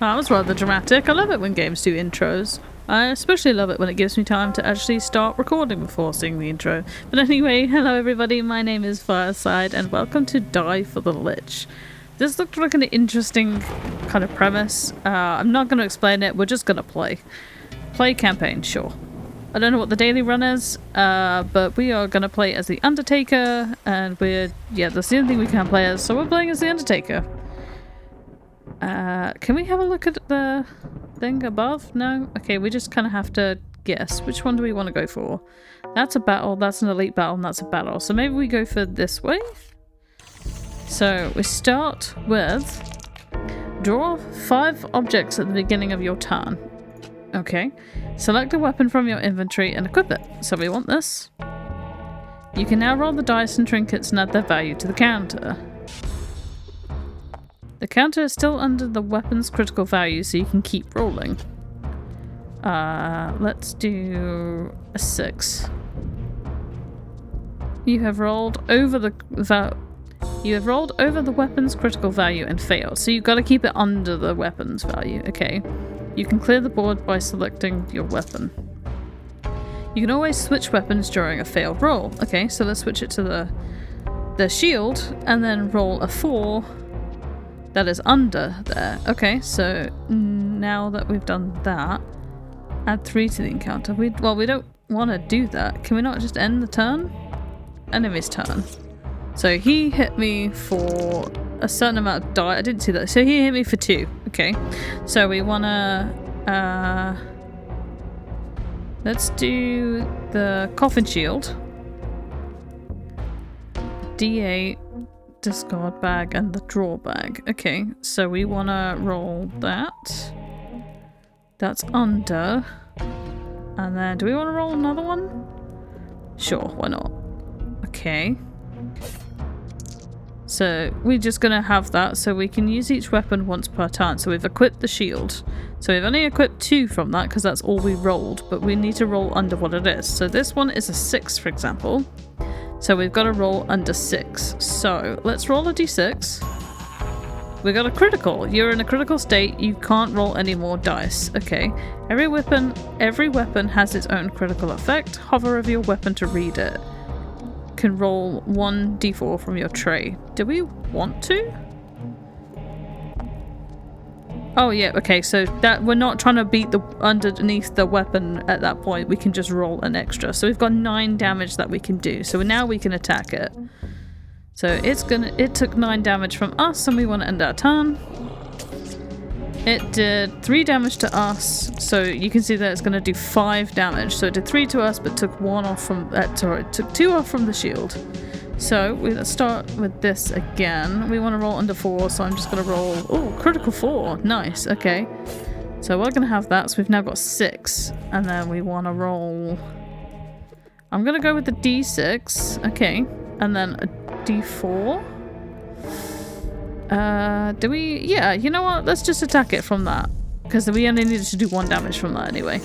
That was rather dramatic. I love it when games do intros. I especially love it when it gives me time to actually start recording before seeing the intro. But anyway, hello everybody, my name is Fireside and welcome to Die for the Lich. This looked like an interesting kind of premise. I'm not going to explain it, we're just going to play. Play campaign, sure. I don't know what the daily run is, but we are going to play as the Undertaker, and that's the only thing we can play as, so we're playing as the Undertaker. Can we have a look at the thing above? No? Okay, we just kind of have to guess. Which one do we want to go for? That's a battle, that's an elite battle, and that's a battle. So maybe we go for this way? So we start with draw 5 objects at the beginning of your turn. Okay. Select a weapon from your inventory and equip it. So we want this. You can now roll the dice and trinkets and add their value to the counter. The counter is still under the weapon's critical value, so you can keep rolling. Let's do a 6. You have rolled over the weapon's critical value and failed, so you've got to keep it under the weapon's value. Okay. You can clear the board by selecting your weapon. You can always switch weapons during a failed roll. Okay, so let's switch it to the shield and then roll a 4 that is under there. Okay, so now that we've done that, add 3 to the encounter. We don't want to do that. Can we not just end the turn? Enemy's turn. So he hit me for a certain amount of die. I didn't see that. So he hit me for 2. Okay. So we wanna let's do the coffin shield. D8, discard bag, and the draw bag. Okay, so we wanna roll that. That's under. And then do we wanna roll another one? Sure, why not? Okay. So we're just going to have that so we can use each weapon once per turn. So we've equipped the shield. So we've only equipped 2 from that because that's all we rolled, but we need to roll under what it is. So this one is a 6, for example. So we've got to roll under 6. So let's roll a d6. We got a critical. You're in a critical state. You can't roll any more dice. Okay. Every weapon has its own critical effect. Hover over your weapon to read it. Can roll 1d4 from your tray. Do we want to? Oh yeah, okay, so that we're not trying to beat the underneath the weapon at that point. We can just roll an extra. So we've got 9 damage that we can do. So now we can attack it. So it took 9 damage from us and we want to end our turn. It did 3 damage to us, so you can see that it's going to do 5 damage. So it did 3 to us, but took 1 off from it took 2 off from the shield. So let's start with this again. We want to roll under 4, so I'm just going to roll. Oh, critical 4, nice. Okay, so we're going to have that. So we've now got 6, and then we want to roll. I'm going to go with the d6. Okay, and then a d4. Do we? Yeah, you know what? Let's just attack it from that. Because we only needed to do 1 damage from that anyway.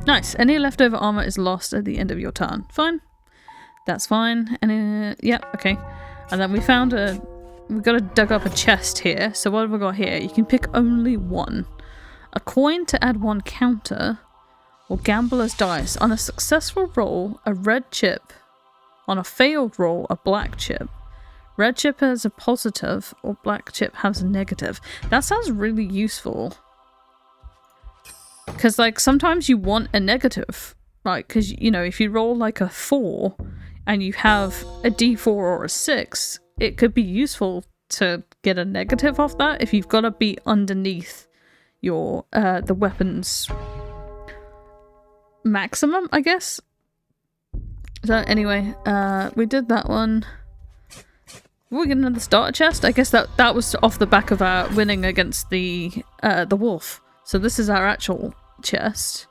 Nice. Any leftover armor is lost at the end of your turn. Fine. That's fine. And yeah, okay. And then we found we got to dug up a chest here. So what have we got here? You can pick only 1. A coin to add 1 counter. Or gambler's dice. On a successful roll, a red chip. On a failed roll, a black chip. Red chip has a positive, or black chip has a negative. That sounds really useful. Because, like, sometimes you want a negative. Right, because, you know, if you roll, like, a 4, and you have a d4 or a 6, it could be useful to get a negative off that if you've got to be underneath your, the weapon's maximum, I guess. So, anyway, we did that one. We're getting another starter chest. I guess that was off the back of our winning against the wolf. So this is our actual chest.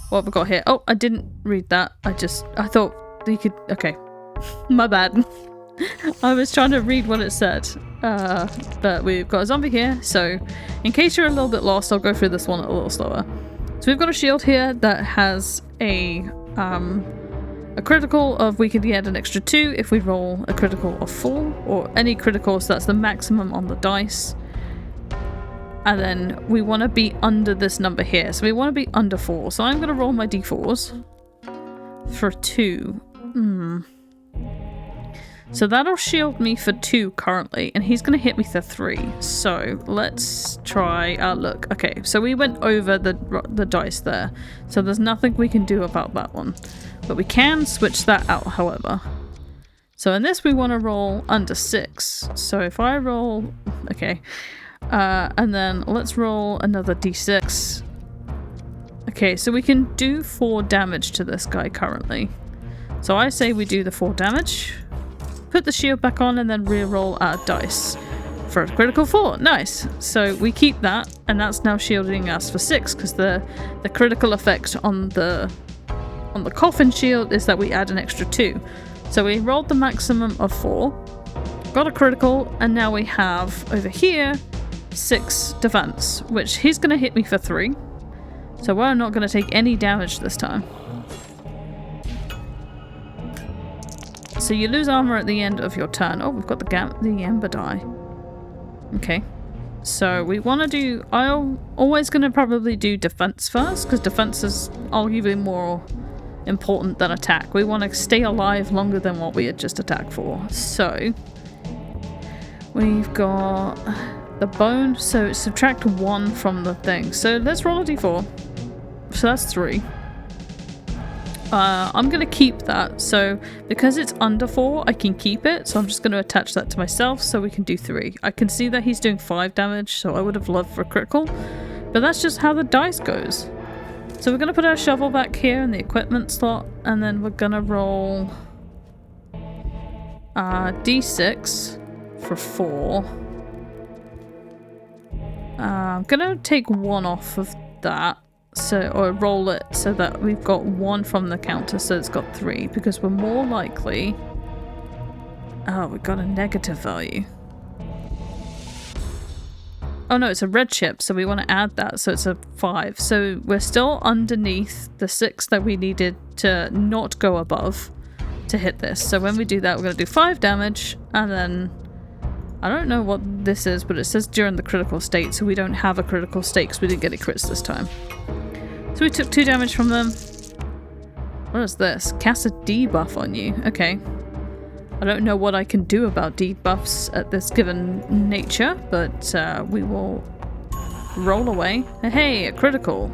What have we got here? Oh, I didn't read that. I thought you could. Okay, my bad. I was trying to read what it said. But we've got a zombie here. So in case you're a little bit lost, I'll go through this one a little slower. So we've got a shield here that has a critical of we could get an extra 2 if we roll a critical of 4, or any critical, so that's the maximum on the dice. And then we want to be under this number here. So we want to be under 4. So I'm going to roll my d4s for 2. So that'll shield me for 2 currently. And he's going to hit me for 3. So let's try our luck. Okay, so we went over the dice there. So there's nothing we can do about that one. But we can switch that out, however. So in this we want to roll under 6. So if I roll... Okay. And then let's roll another d6. Okay, so we can do 4 damage to this guy currently. So I say we do the 4 damage, put the shield back on, and then re-roll our dice for a critical 4. Nice. So we keep that, and that's now shielding us for 6 because the critical effect on the coffin shield is that we add an extra 2. So we rolled the maximum of 4, got a critical, and now we have over here 6 defense, which he's going to hit me for 3. So we're not going to take any damage this time. So you lose armor at the end of your turn. Oh, we've got the ember die. Okay. So we want to do... I'm always going to probably do defense first, because defense is arguably more important than attack. We want to stay alive longer than what we had just attacked for. So we've got... the bone, so subtract 1 from the thing. So let's roll a d4. So that's 3. I'm going to keep that. So because it's under 4, I can keep it. So I'm just going to attach that to myself so we can do 3. I can see that he's doing 5 damage, so I would have loved for a critical. But that's just how the dice goes. So we're going to put our shovel back here in the equipment slot. And then we're going to roll d6 for 4. I'm gonna take 1 off of that, or roll it so that we've got 1 from the counter, so it's got 3, because we're more likely... Oh, we got a negative value. Oh no, it's a red chip, so we want to add that, so it's a 5. So we're still underneath the 6 that we needed to not go above to hit this. So when we do that, we're going to do 5 damage, and then... I don't know what this is, but it says during the critical state, so we don't have a critical state because we didn't get a crits this time. So we took 2 damage from them. What is this? Cast a debuff on you. Okay. I don't know what I can do about debuffs at this given nature, but we will roll away. Hey, a critical.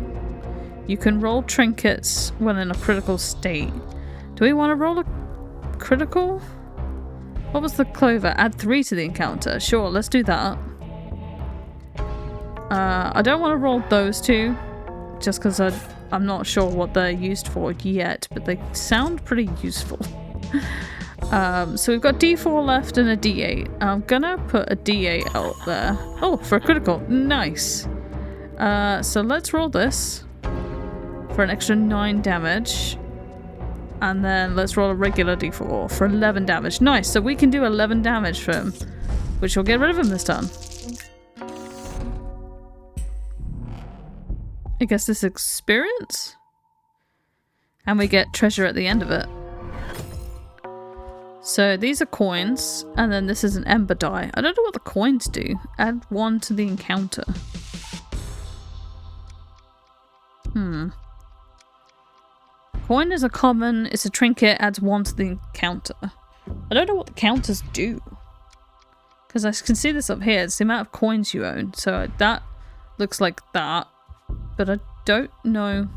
You can roll trinkets when in a critical state. Do we want to roll a critical? What was the clover? Add 3 to the encounter. Sure, let's do that. I don't want to roll those 2, just because I'm not sure what they're used for yet, but they sound pretty useful. So we've got D4 left and a D8. I'm gonna put a D8 out there. Oh, for a critical. Nice. So let's roll this for an extra 9 damage. And then let's roll a regular d4 for 11 damage. Nice, so we can do 11 damage for him, which will get rid of him this turn. I guess this experience? And we get treasure at the end of it. So these are coins, and then this is an ember die. I don't know what the coins do. Add 1 to the encounter. Coin is a common, it's a trinket, adds 1 to the encounter. I don't know what the counters do. Because I can see this up here, it's the amount of coins you own. So that looks like that. But I don't know.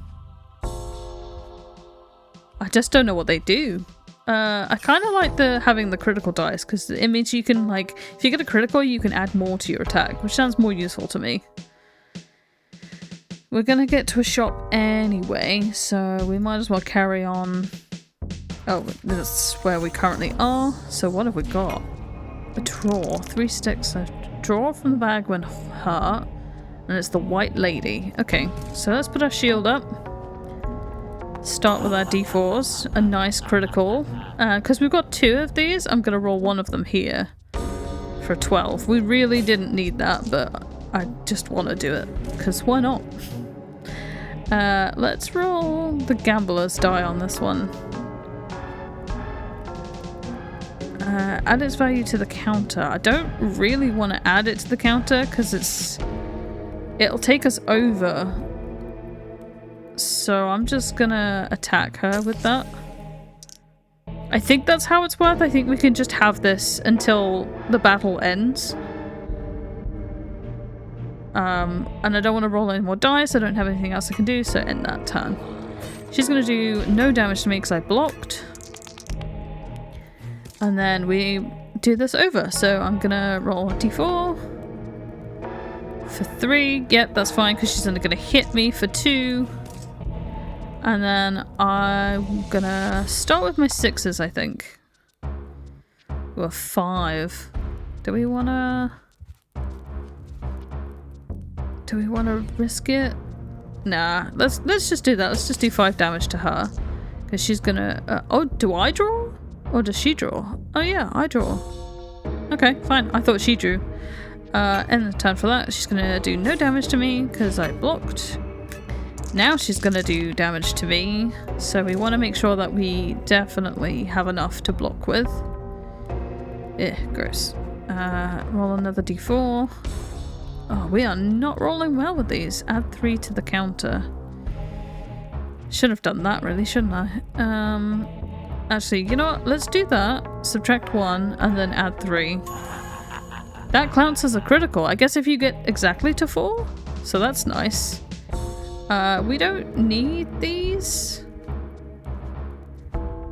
I just don't know what they do. I kind of like having the critical dice, because it means you can, like, if you get a critical, you can add more to your attack, which sounds more useful to me. We're gonna get to a shop anyway, so we might as well carry on. Oh, that's where we currently are. So what have we got? A drawer. 3 sticks. A drawer from the bag when hurt. And it's the white lady. Okay, so let's put our shield up. Start with our d4s. A nice critical. Because we've got 2 of these, I'm gonna roll 1 of them here. For 12. We really didn't need that, but I just want to do it. Because why not? Let's roll the gambler's die on this one. Add its value to the counter. I don't really want to add it to the counter because it's It'll take us over. So I'm just gonna attack her with that. I think that's how it's worth. I think we can just have this until the battle ends. And I don't want to roll any more dice. I don't have anything else I can do, so end that turn. She's gonna do no damage to me because I blocked. And then we do this over. So I'm gonna roll a d4 for 3. Yep, that's fine because she's only gonna hit me for 2. And then I'm gonna start with my 6s, I think. Or 5. Do we wanna risk it? Nah, let's just do that. Let's just do 5 damage to her. Because she's gonna... oh, do I draw? Or does she draw? Oh yeah, I draw. Okay, fine. I thought she drew. End the turn for that. She's gonna do no damage to me because I blocked. Now she's gonna do damage to me. So we want to make sure that we definitely have enough to block with. Gross. Roll another d4. Oh, we are not rolling well with these. Add 3 to the counter. Should have done that really, shouldn't I? Actually, you know what? Let's do that. Subtract 1 and then add 3. That counts as a critical. I guess if you get exactly to 4. So that's nice. We don't need these.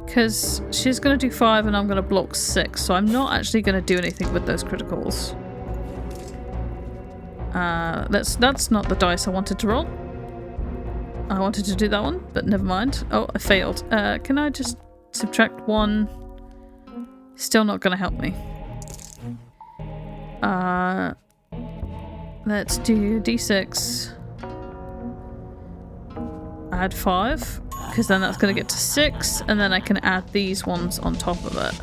Because she's going to do 5 and I'm going to block 6. So I'm not actually going to do anything with those criticals. That's not the dice I wanted to roll. I wanted to do that one, but never mind. Oh, I failed. Can I just subtract 1? Still not gonna help me. Let's do d6. Add 5, because then that's gonna get to 6, and then I can add these ones on top of it.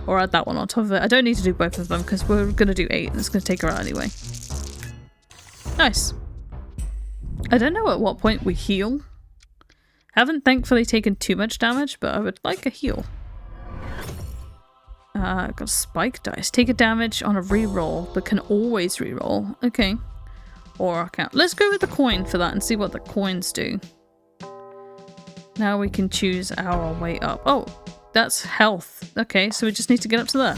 Or add that one on top of it. I don't need to do both of them, because we're gonna do 8, and it's gonna take her out anyway. Nice. I don't know at what point we heal. Haven't thankfully taken too much damage, but I would like a heal. Got a spike dice. Take a damage on a reroll, but can always reroll. Okay. Or I can't. Let's go with the coin for that and see what the coins do. Now we can choose our way up. Oh, that's health. Okay, so we just need to get up to there.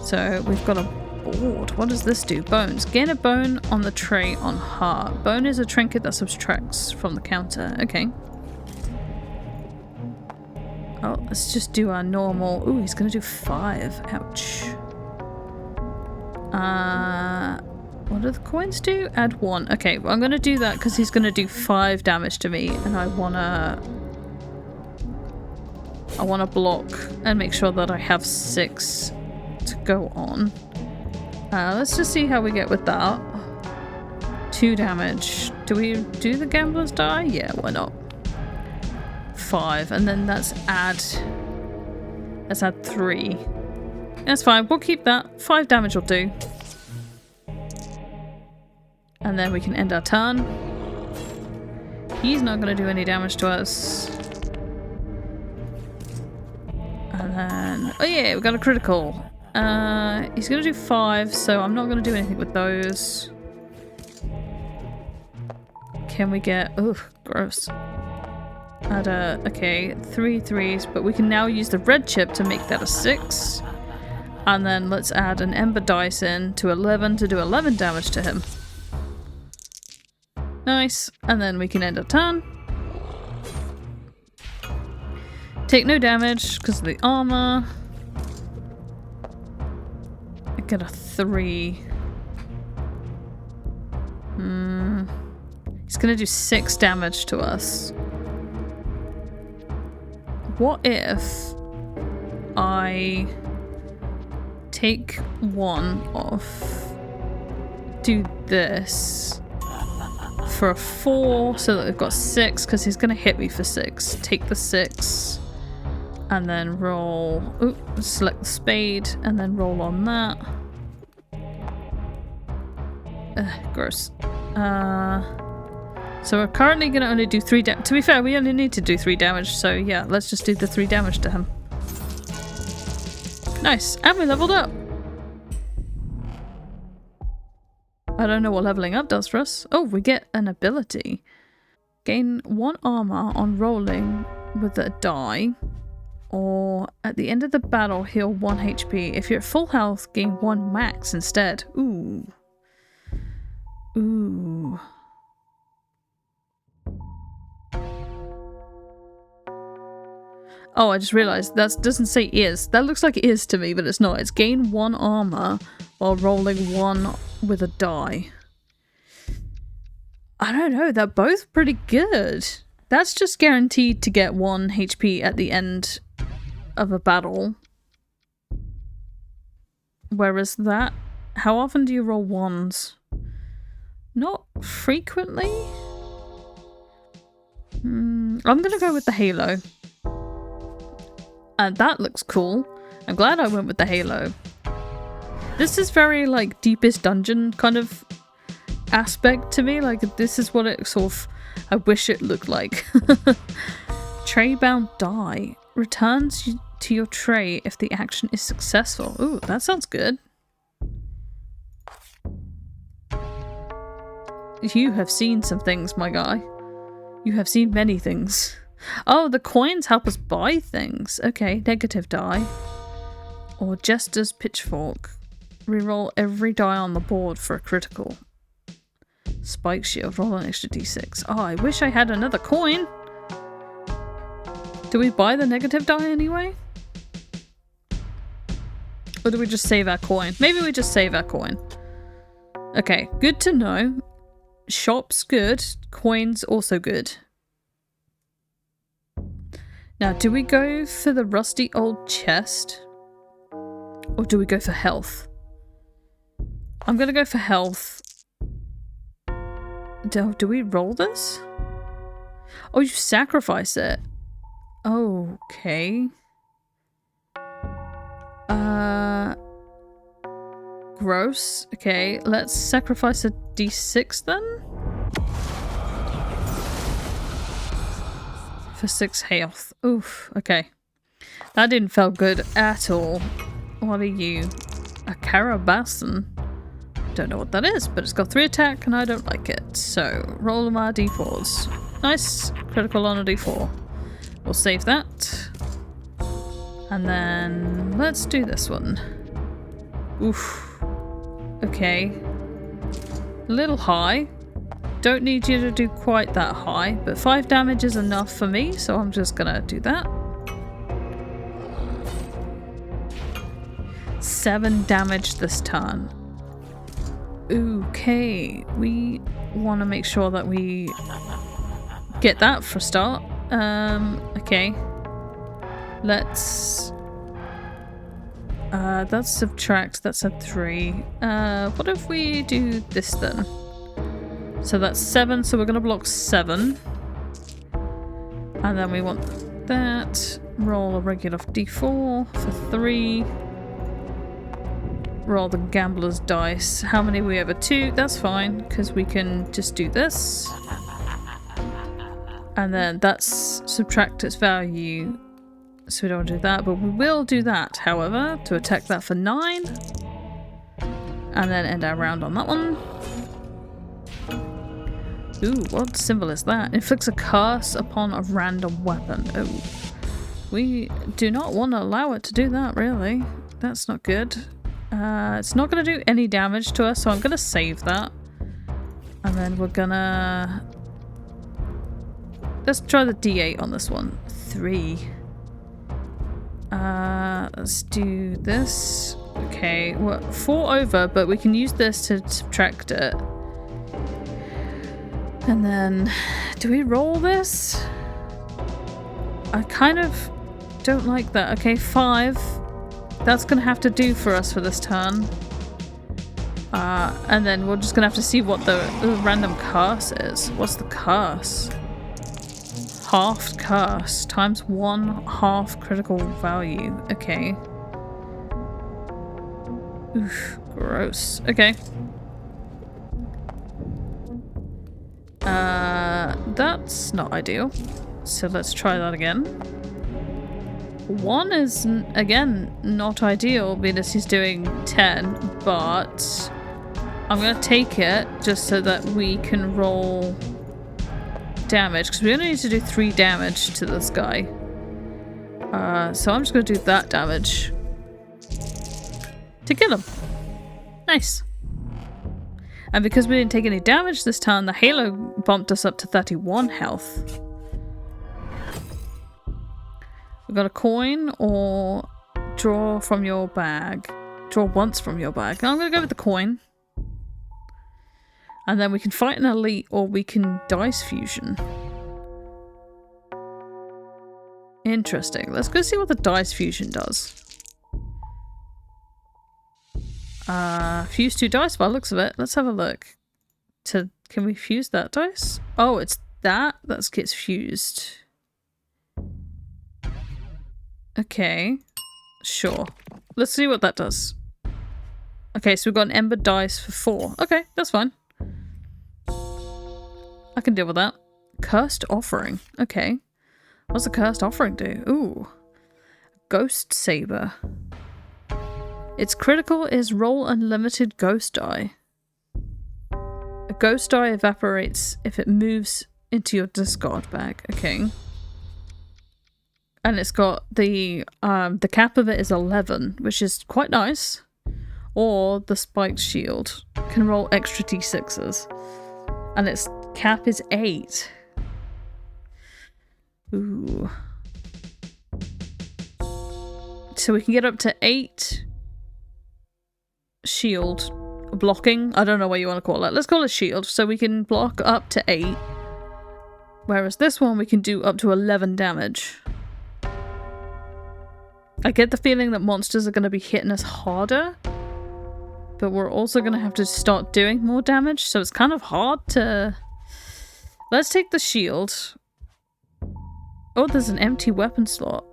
So we've got a board. What does this do? Bones. Gain a bone on the tray on heart. Bone is a trinket that subtracts from the counter. Okay. Oh, let's just do our normal... Ooh, he's gonna do 5. Ouch. What do the coins do? Add 1. Okay, well, I'm gonna do that because he's gonna do 5 damage to me and I wanna block and make sure that I have 6 to go on. Let's just see how we get with that. 2 damage. Do we do the gambler's die? Yeah, why not? 5, and then let's add 3. That's fine, we'll keep that. 5 damage will do. And then we can end our turn. He's not going to do any damage to us. And then... Oh yeah, we got a critical. He's going to do 5, so I'm not going to do anything with those. Can we get... Ooh, gross. Add a... Okay, 3 3s, but we can now use the red chip to make that a 6. And then let's add an ember dice in to 11 to do 11 damage to him. Nice. And then we can end our turn. Take no damage because of the armor. I get a 3. He's gonna do 6 damage to us. What if I take 1 off, do this for a 4 so that we've got 6 because he's gonna hit me for 6. Take the 6 and then roll. Ooh, select the spade and then roll on that. Gross. So we're currently gonna only do 3 damage. To be fair, we only need to do 3 damage, so yeah, let's just do the 3 damage to him. Nice, and we leveled up. I don't know what leveling up does for us. Oh, we get an ability. Gain 1 armor on rolling with a die. Or at the end of the battle, heal 1 HP. If you're at full health, gain 1 max instead. Ooh. Ooh. Oh, I just realized that doesn't say is. That looks like is to me, but it's not. It's gain 1 armor while rolling 1 with a die. I don't know. They're both pretty good. That's just guaranteed to get 1 HP at the end of a battle. Whereas that, how often do you roll 1s? Not frequently. I'm gonna go with the halo. And that looks cool. I'm glad I went with the halo. This is very like deepest dungeon kind of aspect to me. Like this is what it sort of, I wish it looked like. Tray bound die. Returns to your tray if the action is successful. Ooh, that sounds good. You have seen some things, my guy. You have seen many things. Oh, the coins help us buy things. Okay, negative die. Or Jester's pitchfork. Reroll every die on the board for a critical. Spike shield, roll an extra d6. Oh, I wish I had another coin. Do we buy the negative die anyway? Or do we just save our coin? Maybe we just save our coin. Okay, good to know. Shop's good. Coins also good. Now, do we go for the rusty old chest? Or do we go for health? I'm gonna go for health. Do we roll this? Oh, you sacrifice it. Okay. Gross. Okay, let's sacrifice a d6 then? For 6 health. Oof, okay. That didn't feel good at all. What are you? A Carabasan? Don't know what that is, but it's got 3 attack and I don't like it. So, roll my d4s. Nice. Critical on a d4. We'll save that. And then let's do this one. Oof. Okay. A little high. Don't need you to do quite that high, but 5 damage is enough for me, so I'm just gonna do that. 7 damage this turn. Okay, we want to make sure that we get that for a start. Okay. Let's... that's subtract, that's a 3. What if we do this then? So that's 7, so we're going to block 7. And then we want that. Roll a regular d4 for 3. Roll the gambler's dice. How many we have? A 2? That's fine, because we can just do this. And then that's subtract its value. So we don't do that, but we will do that, however, to attack that for 9. And then end our round on that one. Ooh, what symbol is that? Inflicts a curse upon a random weapon. Oh. We do not want to allow it to do that, really. That's not good. It's not going to do any damage to us, so I'm going to save that. And then we're going to... Let's try the d8 on this one. 3. Let's do this. Okay, we're 4 over, but we can use this to subtract it. And then, do we roll this? I kind of don't like that. Okay, 5. That's gonna have to do for us for this turn. And then we're just gonna have to see what the random curse is. What's the curse? Halved curse times 1 half critical value. Okay. Oof, gross. Okay. That's not ideal. So let's try that again. 1 is, again, not ideal because he's doing 10, but I'm gonna take it just so that we can roll damage, because we only need to do 3 damage to this guy. So I'm just gonna do that damage to kill him. Nice. And because we didn't take any damage this time, the halo bumped us up to 31 health. We got a coin or draw from your bag. Draw once from your bag. I'm gonna go with the coin. And then we can fight an elite or we can dice fusion. Interesting. Let's go see what the dice fusion does. Fuse 2 dice by the looks of it. Let's have a look. Can we fuse that dice? Oh, it's that gets fused. Okay. Sure. Let's see what that does. Okay, so we've got an ember dice for 4. Okay, that's fine. I can deal with that. Cursed offering. Okay. What's the cursed offering do? Ooh. Ghost saber. Its critical is roll unlimited ghost die. A ghost die evaporates if it moves into your discard bag. Okay. And it's got the cap of it is 11, which is quite nice. Or the spiked shield can roll extra d6s. And its cap is 8. Ooh. So we can get up to 8 shield blocking. I don't know what you want to call it. Let's call it shield. So we can block up to 8. Whereas this one we can do up to 11 damage. I get the feeling that monsters are going to be hitting us harder. But we're also going to have to start doing more damage. So it's kind of hard to... Let's take the shield. Oh, there's an empty weapon slot.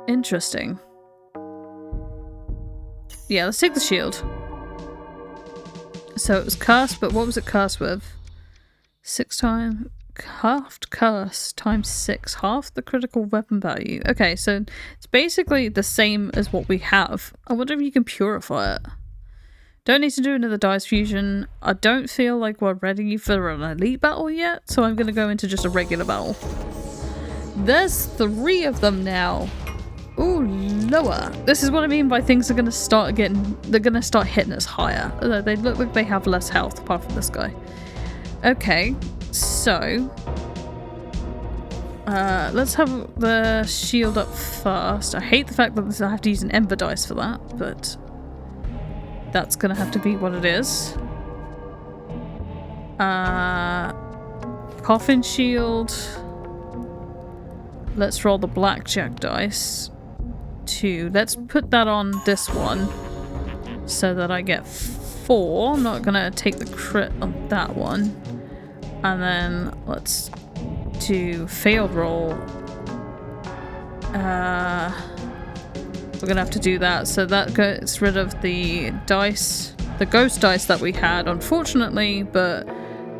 Interesting. Yeah, let's take the shield. So it was cursed, but what was it cursed with? 6 times... Halved curse times 6. Half the critical weapon value. Okay, so it's basically the same as what we have. I wonder if you can purify it. Don't need to do another dice fusion. I don't feel like we're ready for an elite battle yet, so I'm going to go into just a regular battle. There's 3 of them now. Ooh, lower. This is what I mean by things are going to start getting... They're going to start hitting us higher. Although they look like they have less health, apart from this guy. Okay, so... let's have the shield up first. I hate the fact that I have to use an ember dice for that, but... That's gonna have to be what it is. Coffin shield. Let's roll the blackjack dice. 2. Let's put that on this one so that I get 4. I'm not gonna take the crit on that one. And then let's do failed roll. We're gonna have to do that, so that gets rid of the dice, the ghost dice that we had, unfortunately, but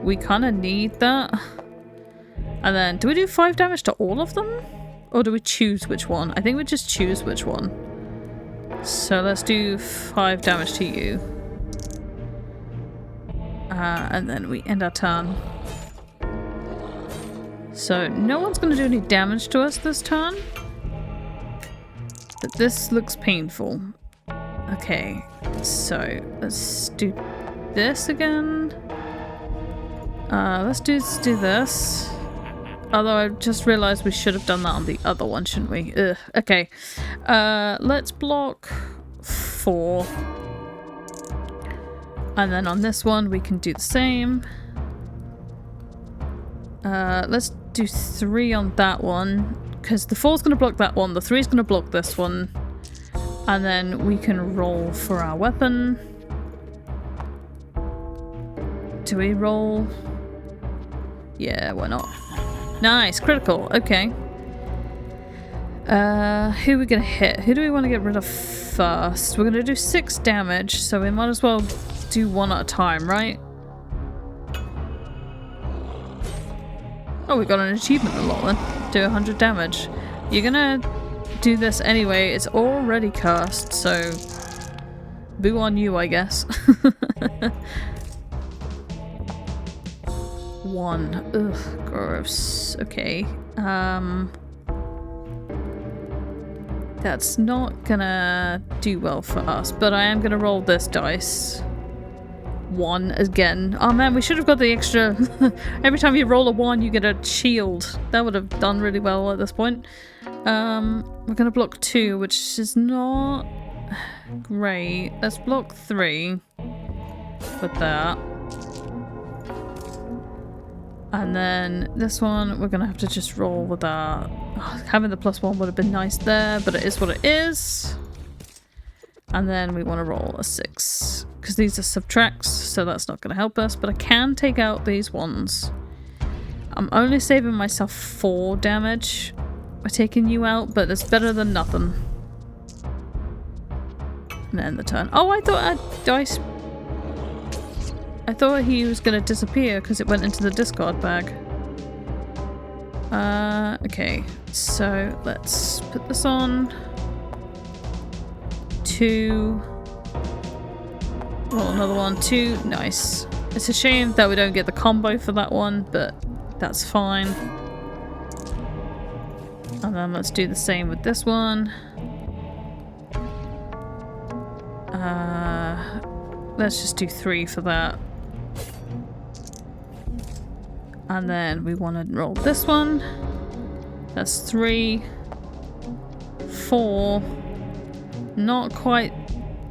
we kind of need that. And then, do we do 5 damage to all of them? Or do we choose which one? I think we just choose which one. So let's do 5 damage to you. And then we end our turn. So no one's gonna do any damage to us this turn. But this looks painful. Okay, so let's do this again. Let's do this. Although I just realized we should have done that on the other one, shouldn't we? Ugh. Okay. Let's block 4. And then on this one we can do the same. Let's do 3 on that one. Because the 4's going to block that one, the 3's going to block this one. And then we can roll for our weapon. Do we roll? Yeah, why not? Nice, critical, okay. Who are we going to hit? Who do we want to get rid of first? We're going to do 6 damage, so we might as well do 1 at a time, right? Oh, we got an achievement a lot then. Do 100 damage. You're gonna do this anyway. It's already cursed, so boo on you, I guess. One. Ugh, gross. Okay. That's not gonna do well for us, but I am gonna roll this dice. One again. Oh man, we should have got the extra. Every time you roll a one, you get a shield. That would have done really well at this point. We're gonna block 2, which is not great. Let's block 3 with that. And then this one, we're gonna have to just roll with that. Oh, having the +1 would have been nice there, but it is what it is. And then we want to roll a 6. Because these are subtracts, so that's not going to help us. But I can take out these ones. I'm only saving myself 4 damage by taking you out, but it's better than nothing. And end the turn. Oh, I thought I'd dice. I thought he was going to disappear because it went into the discard bag. Okay, so let's put this on. 2. Roll another one. 2. Nice. It's a shame that we don't get the combo for that one, but that's fine. And then let's do the same with this one. Let's just do 3 for that. And then we want to roll this one. That's 3. 4. Not quite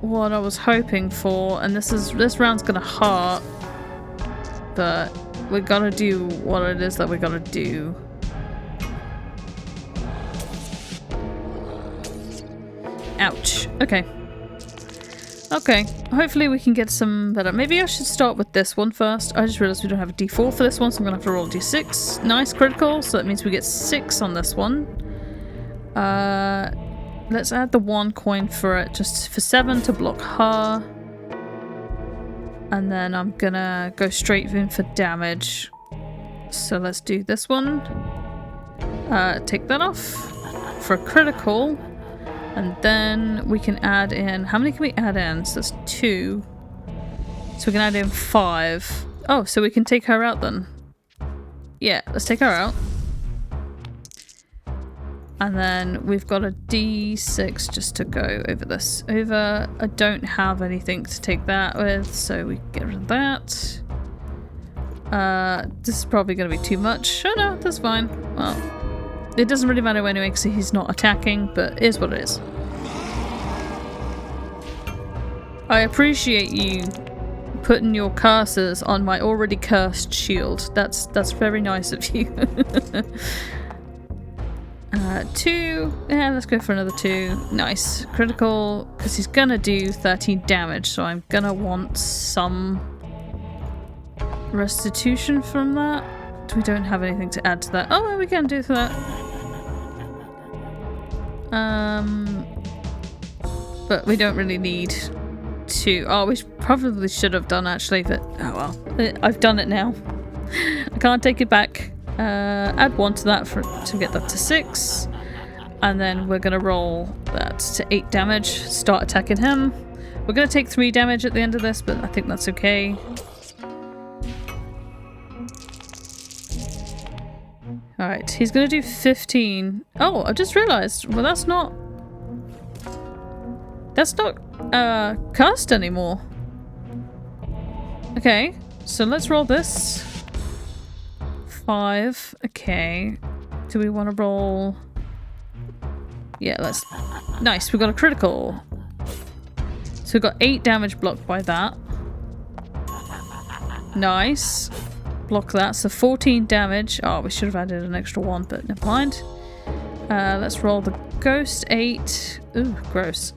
what I was hoping for, and this round's gonna hurt, but we gotta do what it is that we gotta do. Ouch. Okay. Okay. Hopefully we can get some better. Maybe I should start with this one first. I just realized we don't have a d4 for this one, so I'm gonna have to roll a d6. Nice critical, so that means we get 6 on this one. Let's add the 1 coin for it, just for 7 to block her. And then I'm gonna go straight in for damage. So let's do this one. Take that off for a critical. And then we can add in... How many can we add in? So that's 2. So we can add in 5. Oh, so we can take her out then. Yeah, let's take her out. And then we've got a d6 just to go over this. I don't have anything to take that with, so we get rid of that. This is probably going to be too much. Oh no, that's fine. Well, it doesn't really matter anyway because he's not attacking, but it is what it is. I appreciate you putting your curses on my already cursed shield. That's very nice of you. 2. Yeah, let's go for another 2. Nice. Critical, because he's gonna do 13 damage, so I'm gonna want some restitution from that. We don't have anything to add to that. Oh, we can do that. But we don't really need to. Oh, we probably should have done actually, but oh well. I've done it now. I can't take it back. Add 1 to that to get that to 6. And then we're going to roll that to 8 damage. Start attacking him. We're going to take 3 damage at the end of this, but I think that's okay. Alright, he's going to do 15. Oh, I just realised. Well, that's not cast anymore. Okay, so let's roll this. 5. Okay. Do we want to roll... Yeah, let's... Nice, we got a critical. So we got 8 damage blocked by that. Nice. Block that, so 14 damage. Oh, we should have added an extra 1, but never mind. Let's roll the ghost 8. Ooh, gross.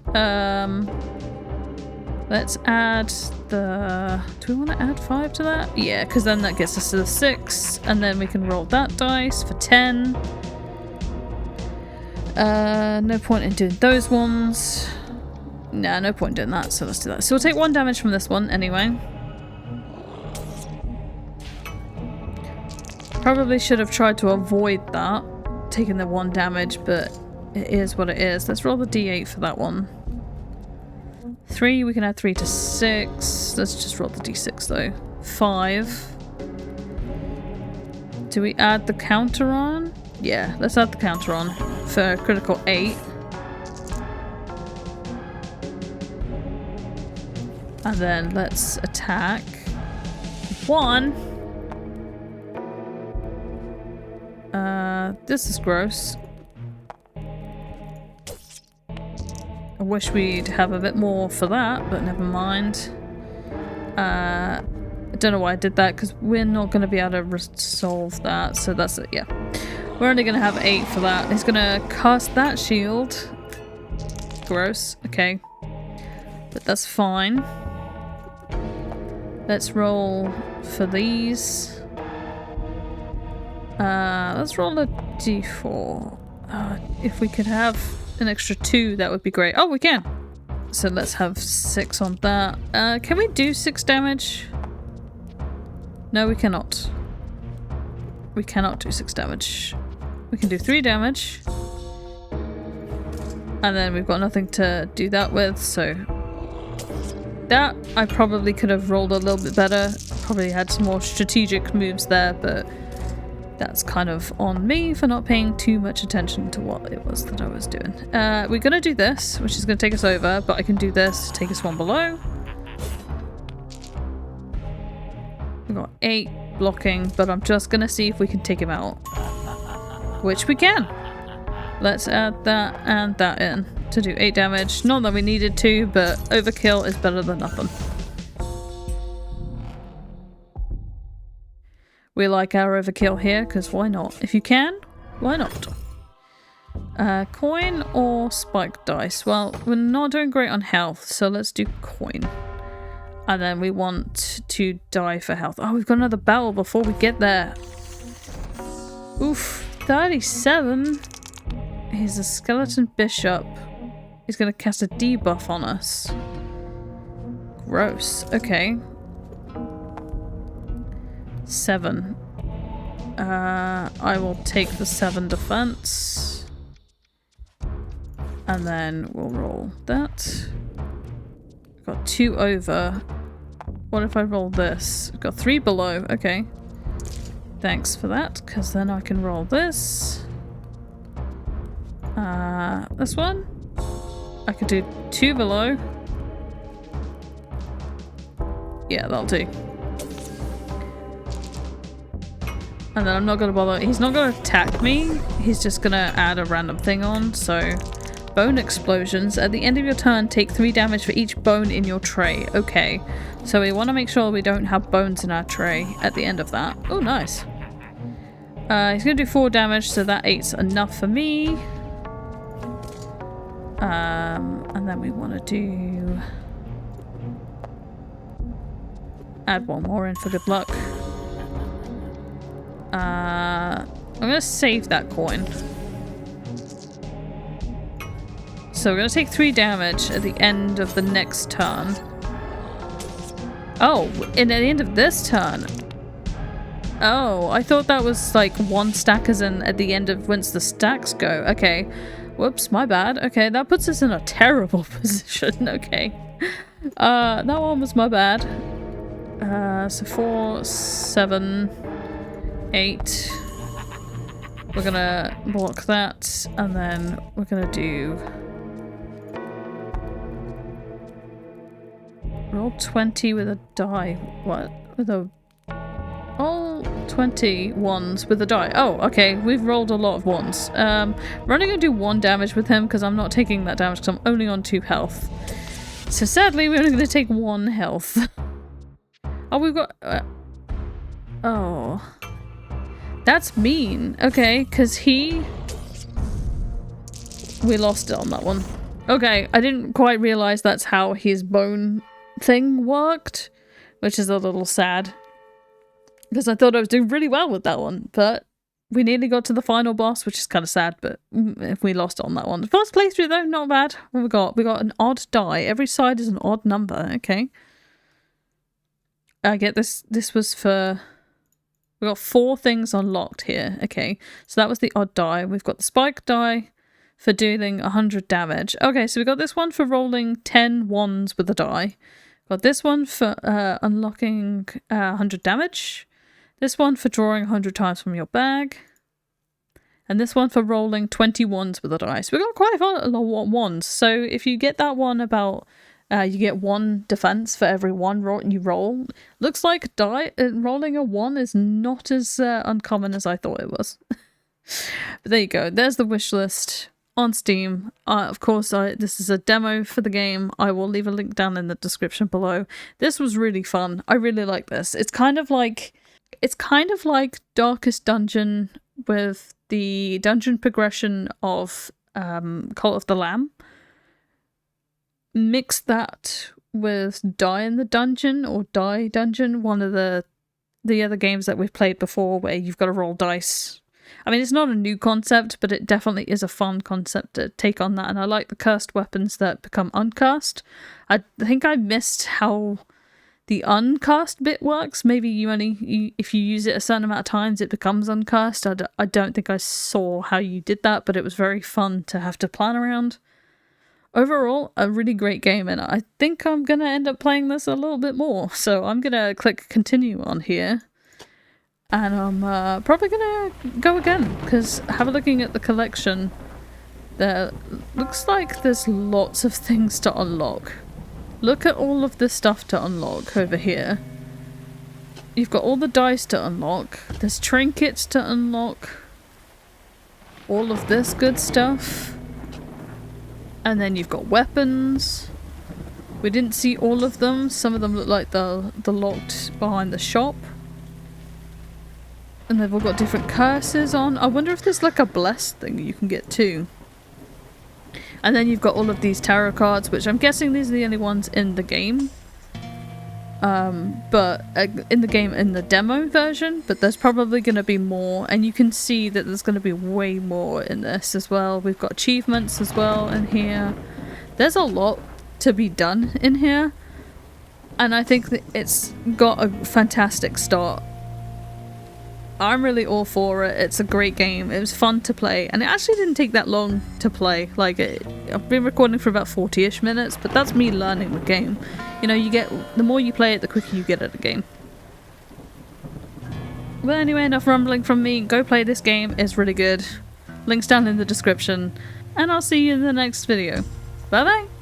Let's add the... Do we want to add 5 to that? Yeah, because then that gets us to the 6. And then we can roll that dice for 10. No point in doing those ones. Nah, no point in doing that, so let's do that. So we'll take 1 damage from this one anyway. Probably should have tried to avoid that, taking the 1 damage, but it is what it is. Let's roll the d8 for that one. 3, we can add 3 to 6. Let's just roll the d6 though. 5. Do we add the counter on? Yeah, let's add the counter on for critical 8. And then let's attack. 1. This is gross. I wish we'd have a bit more for that, but never mind. I don't know why I did that, because we're not going to be able to resolve that, so that's it, yeah. We're only going to have 8 for that. He's going to cast that shield. Gross, okay. But that's fine. Let's roll for these. Let's roll a d4. If we could have an extra 2, that would be great. Oh, we can! So let's have 6 on that. Can we do 6 damage? No, we cannot. We cannot do 6 damage. We can do 3 damage. And then we've got nothing to do that with, so... That, I probably could have rolled a little bit better. Probably had some more strategic moves there, but... That's kind of on me for not paying too much attention to what it was that I was doing. We're going to do this, which is going to take us over, but I can do this, take us 1 below. We've got 8 blocking, but I'm just going to see if we can take him out. Which we can. Let's add that and that in to do 8 damage. Not that we needed to, but overkill is better than nothing. We like our overkill here, because why not? If you can, why not? Coin or spike dice? Well, we're not doing great on health, so let's do coin. And then we want to die for health. Oh, we've got another battle before we get there. Oof, 37. He's a skeleton bishop. He's going to cast a debuff on us. Gross. Okay. 7. I will take the 7 defense. And then we'll roll that. Got 2 over. What if I roll this? Got 3 below. Okay. Thanks for that, because then I can roll this. This one? I could do 2 below. Yeah, that'll do. And then I'm not going to bother. He's not going to attack me. He's just going to add a random thing on. So, bone explosions. At the end of your turn, take 3 damage for each bone in your tray. Okay. So we want to make sure we don't have bones in our tray at the end of that. Oh, nice. He's going to do 4 damage, so that 8's enough for me. And then we want to do... Add 1 more in for good luck. I'm going to save that coin. So we're going to take 3 damage at the end of the next turn. Oh, and at the end of this turn. Oh, I thought that was like 1 stack as in at the end of once the stacks go. Okay. Whoops, my bad. Okay, that puts us in a terrible position. Okay. That one was my bad. So 4, 7, 8. We're gonna block that, and then we're gonna do... Roll 20 with a die. What? With a... All 20 ones with a die. Oh, okay. We've rolled a lot of ones. We're only going to do 1 damage with him because I'm not taking that damage because I'm only on 2 health. So sadly, we're only going to take 1 health. Oh, we've got... oh. That's mean. Okay, because he... We lost it on that one. Okay, I didn't quite realize that's how his bone thing worked, which is a little sad. Because I thought I was doing really well with that one, but we nearly got to the final boss, which is kind of sad, but if we lost on that one. The first playthrough though, not bad. What we got? We got an odd die. Every side is an odd number. Okay. I get this. This was for... We got 4 things unlocked here. Okay. So that was the odd die. We've got the spike die, for dealing 100 damage. Okay, so we got this one for rolling 10 ones with a die. Got this one for unlocking 100 damage. This one for drawing 100 times from your bag. And this one for rolling 20 ones with a die. So we got quite a lot of ones. So if you get that one about, you get 1 defense for every 1 you roll. Looks like rolling a 1 is not as uncommon as I thought it was. But there you go. There's the wish list on Steam. Of course, this is a demo for the game. I will leave a link down in the description below. This was really fun. I really like this. It's kind of like Darkest Dungeon with the dungeon progression of Cult of the Lamb. Mix that with Die in the Dungeon or Die Dungeon, one of the other games that we've played before where you've got to roll dice. I mean, it's not a new concept, but it definitely is a fun concept to take on that, and I like the cursed weapons that become uncast. I think I missed how the uncast bit works. Maybe if you use it a certain amount of times, it becomes uncast. I don't think I saw how you did that, but it was very fun to have to plan around. Overall, a really great game, and I think I'm going to end up playing this a little bit more. So I'm going to click continue on here. And I'm probably going to go again, because have a looking at the collection. There looks like there's lots of things to unlock. Look at all of this stuff to unlock over here. You've got all the dice to unlock. There's trinkets to unlock. All of this good stuff. And then you've got weapons. We didn't see all of them. Some of them look like the locked behind the shop. And they've all got different curses on. I wonder if there's like a blessed thing you can get too. And then you've got all of these tarot cards, which I'm guessing these are the only ones in the game. But in the demo version, but there's probably going to be more. And you can see that there's going to be way more in this as well. We've got achievements as well in here. There's a lot to be done in here. And I think that it's got a fantastic start. I'm really all for it. It's a great game. It was fun to play, and it actually didn't take that long to play. Like, I've been recording for about 40-ish minutes, but that's me learning the game. You know, the more you play it, the quicker you get at the game. But anyway, enough rumbling from me. Go play this game. It's really good. Links down in the description, and I'll see you in the next video. Bye bye!